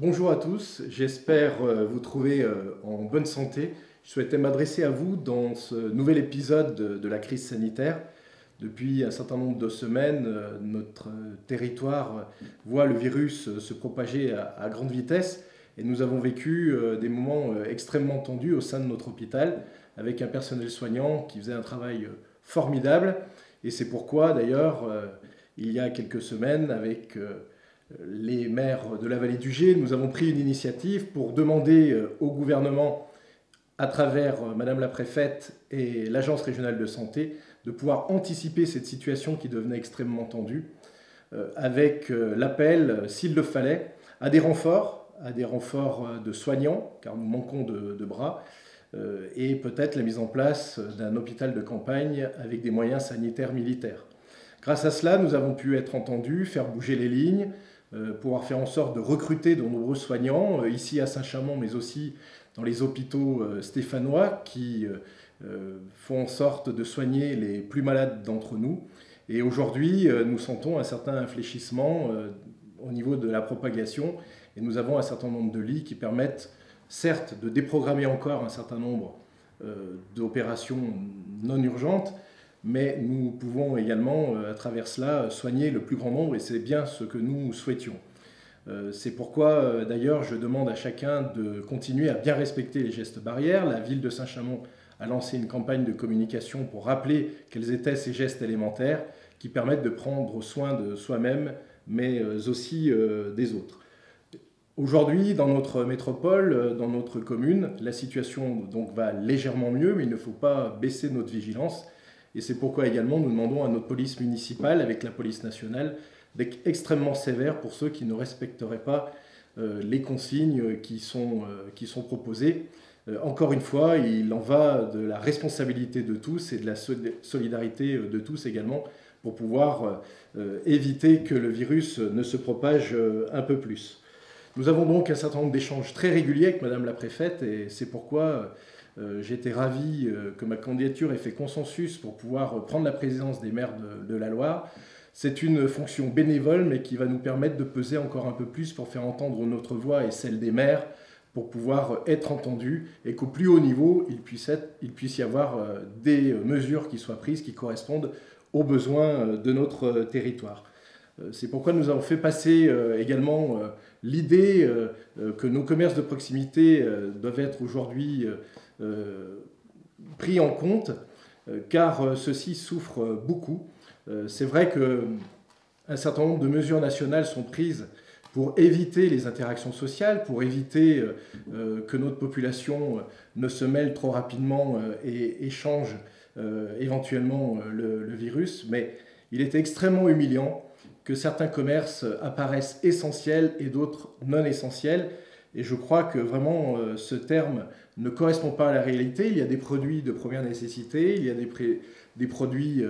Bonjour à tous, j'espère vous trouver en bonne santé. Je souhaitais m'adresser à vous dans ce nouvel épisode de la crise sanitaire. Depuis un certain nombre de semaines, notre territoire voit le virus se propager à grande vitesse et nous avons vécu des moments extrêmement tendus au sein de notre hôpital avec un personnel soignant qui faisait un travail formidable. Et c'est pourquoi d'ailleurs, il y a quelques semaines, avec les maires de la vallée du Gé, nous avons pris une initiative pour demander au gouvernement, à travers Madame la préfète et l'Agence régionale de santé, de pouvoir anticiper cette situation qui devenait extrêmement tendue, avec l'appel, s'il le fallait, à des renforts de soignants, car nous manquons de bras, et peut-être la mise en place d'un hôpital de campagne avec des moyens sanitaires militaires. Grâce à cela, nous avons pu être entendus, faire bouger les lignes, pouvoir faire en sorte de recruter de nombreux soignants, ici à Saint-Chamond, mais aussi dans les hôpitaux stéphanois, qui font en sorte de soigner les plus malades d'entre nous. Et aujourd'hui, nous sentons un certain infléchissement au niveau de la propagation, et nous avons un certain nombre de lits qui permettent, certes, de déprogrammer encore un certain nombre d'opérations non urgentes, mais nous pouvons également, à travers cela, soigner le plus grand nombre, et c'est bien ce que nous souhaitions. C'est pourquoi, d'ailleurs, je demande à chacun de continuer à bien respecter les gestes barrières. La ville de Saint-Chamond a lancé une campagne de communication pour rappeler quels étaient ces gestes élémentaires qui permettent de prendre soin de soi-même, mais aussi des autres. Aujourd'hui, dans notre métropole, dans notre commune, la situation donc va légèrement mieux, mais il ne faut pas baisser notre vigilance. Et c'est pourquoi également nous demandons à notre police municipale, avec la police nationale, d'être extrêmement sévère pour ceux qui ne respecteraient pas les consignes qui sont proposées. Encore une fois, il en va de la responsabilité de tous et de la solidarité de tous également pour pouvoir éviter que le virus ne se propage un peu plus. Nous avons donc un certain nombre d'échanges très réguliers avec Madame la préfète et c'est pourquoi j'étais ravi que ma candidature ait fait consensus pour pouvoir prendre la présidence des maires de la Loire. C'est une fonction bénévole, mais qui va nous permettre de peser encore un peu plus pour faire entendre notre voix et celle des maires, pour pouvoir être entendus et qu'au plus haut niveau, il puisse y avoir des mesures qui soient prises, qui correspondent aux besoins de notre territoire. C'est pourquoi nous avons fait passer également l'idée que nos commerces de proximité doivent être aujourd'hui pris en compte, car ceux-ci souffrent beaucoup. C'est vrai qu'un certain nombre de mesures nationales sont prises pour éviter les interactions sociales, pour éviter que notre population ne se mêle trop rapidement et échange éventuellement le virus. Mais il est extrêmement humiliant que certains commerces apparaissent essentiels et d'autres non essentiels. Et je crois que vraiment ce terme ne correspond pas à la réalité. Il y a des produits de première nécessité, il y a des produits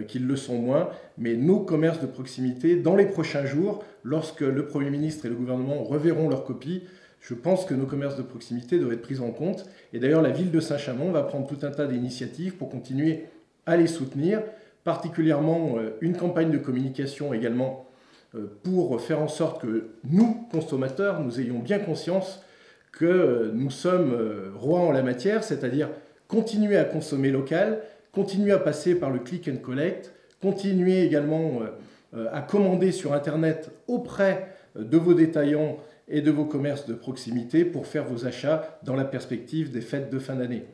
qui le sont moins, mais nos commerces de proximité, dans les prochains jours, lorsque le Premier ministre et le gouvernement reverront leur copie, je pense que nos commerces de proximité doivent être pris en compte. Et d'ailleurs, la ville de Saint-Chamond va prendre tout un tas d'initiatives pour continuer à les soutenir, particulièrement une campagne de communication également pour faire en sorte que nous, consommateurs, nous ayons bien conscience que nous sommes rois en la matière, c'est-à-dire continuer à consommer local, continuer à passer par le click and collect, continuer également à commander sur Internet auprès de vos détaillants et de vos commerces de proximité pour faire vos achats dans la perspective des fêtes de fin d'année.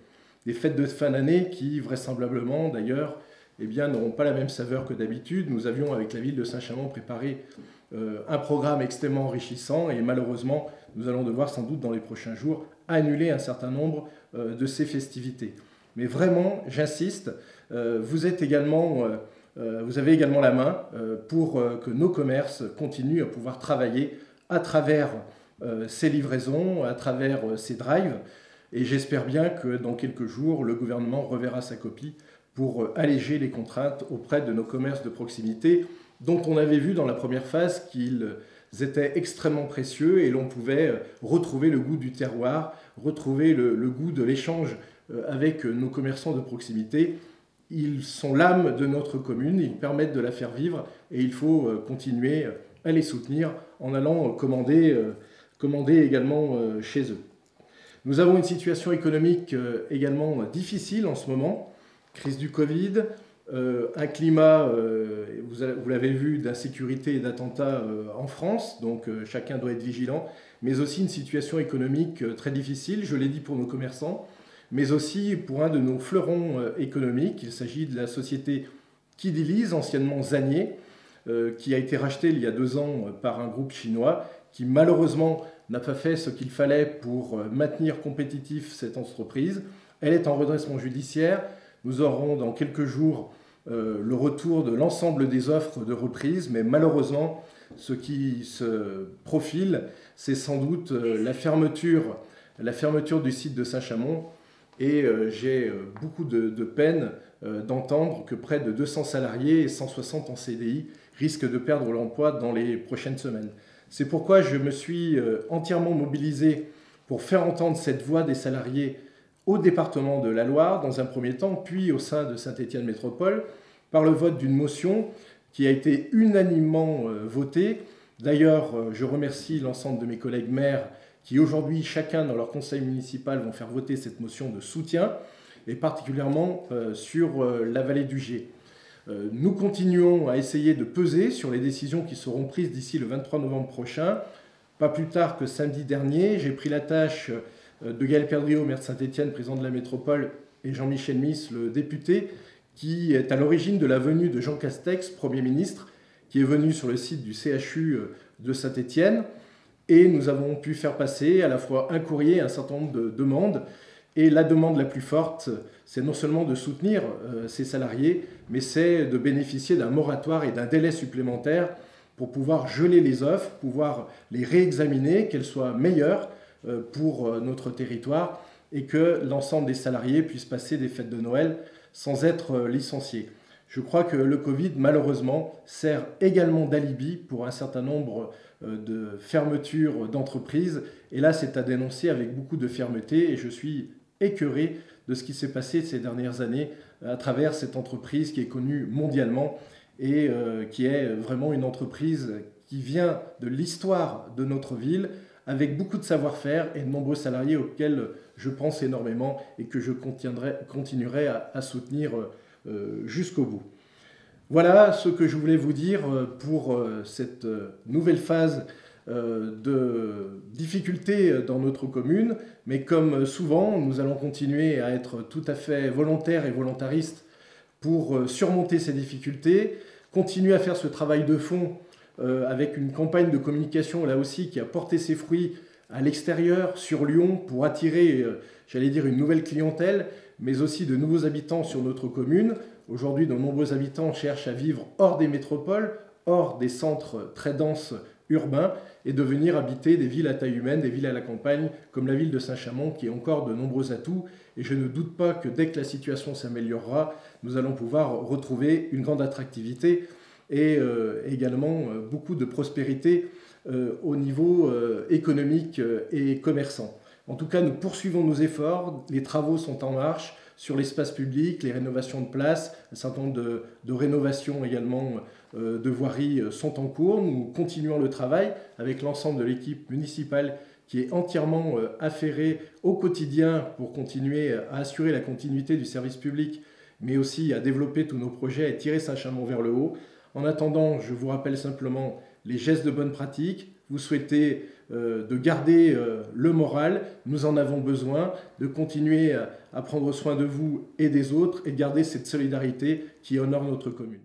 Des fêtes de fin d'année qui, vraisemblablement d'ailleurs, n'auront pas la même saveur que d'habitude. Nous avions, avec la ville de Saint-Chamond, préparé un programme extrêmement enrichissant et malheureusement, nous allons devoir sans doute dans les prochains jours annuler un certain nombre de ces festivités. Mais vraiment, j'insiste, vous avez également la main pour que nos commerces continuent à pouvoir travailler à travers ces livraisons, à travers ces drives. Et j'espère bien que dans quelques jours, le gouvernement reverra sa copie pour alléger les contraintes auprès de nos commerces de proximité, dont on avait vu dans la première phase qu'ils étaient extrêmement précieux et l'on pouvait retrouver le goût du terroir, retrouver le goût de l'échange avec nos commerçants de proximité. Ils sont l'âme de notre commune, ils permettent de la faire vivre et il faut continuer à les soutenir en allant commander commander également chez eux. Nous avons une situation économique également difficile en ce moment, crise du Covid, un climat, vous l'avez vu, d'insécurité et d'attentats en France, donc chacun doit être vigilant, mais aussi une situation économique très difficile, je l'ai dit pour nos commerçants, mais aussi pour un de nos fleurons économiques. Il s'agit de la société Kidiliz, anciennement Zanier, qui a été rachetée il y a 2 ans par un groupe chinois, qui malheureusement n'a pas fait ce qu'il fallait pour maintenir compétitif cette entreprise. Elle est en redressement judiciaire. Nous aurons dans quelques jours le retour de l'ensemble des offres de reprise, mais malheureusement, ce qui se profile, c'est sans doute la fermeture du site de Saint-Chamond. Et j'ai beaucoup de peine d'entendre que près de 200 salariés et 160 en CDI risquent de perdre l'emploi dans les prochaines semaines. C'est pourquoi je me suis entièrement mobilisé pour faire entendre cette voix des salariés au département de la Loire, dans un premier temps, puis au sein de Saint-Étienne Métropole, par le vote d'une motion qui a été unanimement votée. D'ailleurs, je remercie l'ensemble de mes collègues maires qui aujourd'hui, chacun dans leur conseil municipal, vont faire voter cette motion de soutien, et particulièrement sur la vallée du Gier. Nous continuons à essayer de peser sur les décisions qui seront prises d'ici le 23 novembre prochain. Pas plus tard que samedi dernier, j'ai pris la tâche de Gaël Perdriau, maire de Saint-Étienne, président de la métropole, et Jean-Michel Miss, le député, qui est à l'origine de la venue de Jean Castex, Premier ministre, qui est venu sur le site du CHU de Saint-Étienne. Et nous avons pu faire passer à la fois un courrier et un certain nombre de demandes. Et la demande la plus forte, c'est non seulement de soutenir ces salariés, mais c'est de bénéficier d'un moratoire et d'un délai supplémentaire pour pouvoir geler les offres, pouvoir les réexaminer, qu'elles soient meilleures pour notre territoire et que l'ensemble des salariés puissent passer des fêtes de Noël sans être licenciés. Je crois que le Covid, malheureusement, sert également d'alibi pour un certain nombre de fermetures d'entreprises. Et là, c'est à dénoncer avec beaucoup de fermeté. Et je suis écœuré de ce qui s'est passé ces dernières années à travers cette entreprise qui est connue mondialement et qui est vraiment une entreprise qui vient de l'histoire de notre ville, avec beaucoup de savoir-faire et de nombreux salariés auxquels je pense énormément et que je continuerai à soutenir jusqu'au bout. Voilà ce que je voulais vous dire pour cette nouvelle phase de difficultés dans notre commune, mais comme souvent, nous allons continuer à être tout à fait volontaires et volontaristes pour surmonter ces difficultés, continuer à faire ce travail de fond avec une campagne de communication là aussi qui a porté ses fruits à l'extérieur, sur Lyon, pour attirer, j'allais dire, une nouvelle clientèle, mais aussi de nouveaux habitants sur notre commune. Aujourd'hui, de nombreux habitants cherchent à vivre hors des métropoles, hors des centres très denses urbains, et de venir habiter des villes à taille humaine, des villes à la campagne, comme la ville de Saint-Chamond, qui a encore de nombreux atouts. Et je ne doute pas que dès que la situation s'améliorera, nous allons pouvoir retrouver une grande attractivité et également beaucoup de prospérité au niveau économique et commerçant. En tout cas, nous poursuivons nos efforts, les travaux sont en marche sur l'espace public, les rénovations de places, un certain nombre de rénovations également de voiries sont en cours. Nous continuons le travail avec l'ensemble de l'équipe municipale qui est entièrement affairée au quotidien pour continuer à assurer la continuité du service public, mais aussi à développer tous nos projets et tirer Saint-Chamond vers le haut. En attendant, je vous rappelle simplement les gestes de bonne pratique. Vous souhaitez de garder le moral, nous en avons besoin, de continuer à prendre soin de vous et des autres et de garder cette solidarité qui honore notre commune.